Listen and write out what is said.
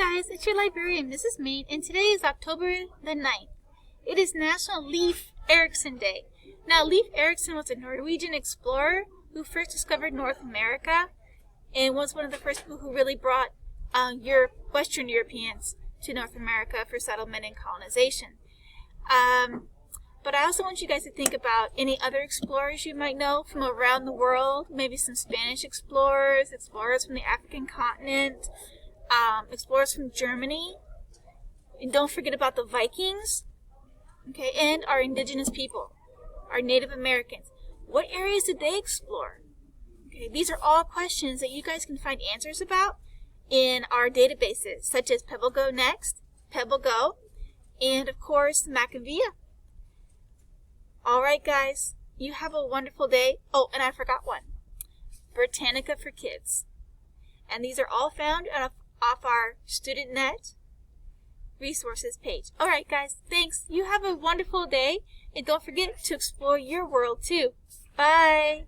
guys, it's your librarian, Mrs. Maid, and today is October the 9th. It is National Leif Erikson Day. Now, Leif Erikson was a Norwegian explorer who first discovered North America and was one of the first people who really brought Western Europeans to North America for settlement and colonization. But I also want you guys to think about any other explorers you might know from around the world, maybe some Spanish explorers, explorers from the African continent, explorers from Germany, and don't forget about the Vikings, okay, and our indigenous people, our Native Americans. What areas did they explore? Okay, these are all questions that you guys can find answers about in our databases, such as PebbleGo Next, PebbleGo, and of course, Macavia. Alright guys, you have a wonderful day. Oh, and I forgot one. Britannica for Kids. And these are all found off our StudentNet resources page. Alright guys, thanks. You have a wonderful day. And don't forget to explore your world too. Bye!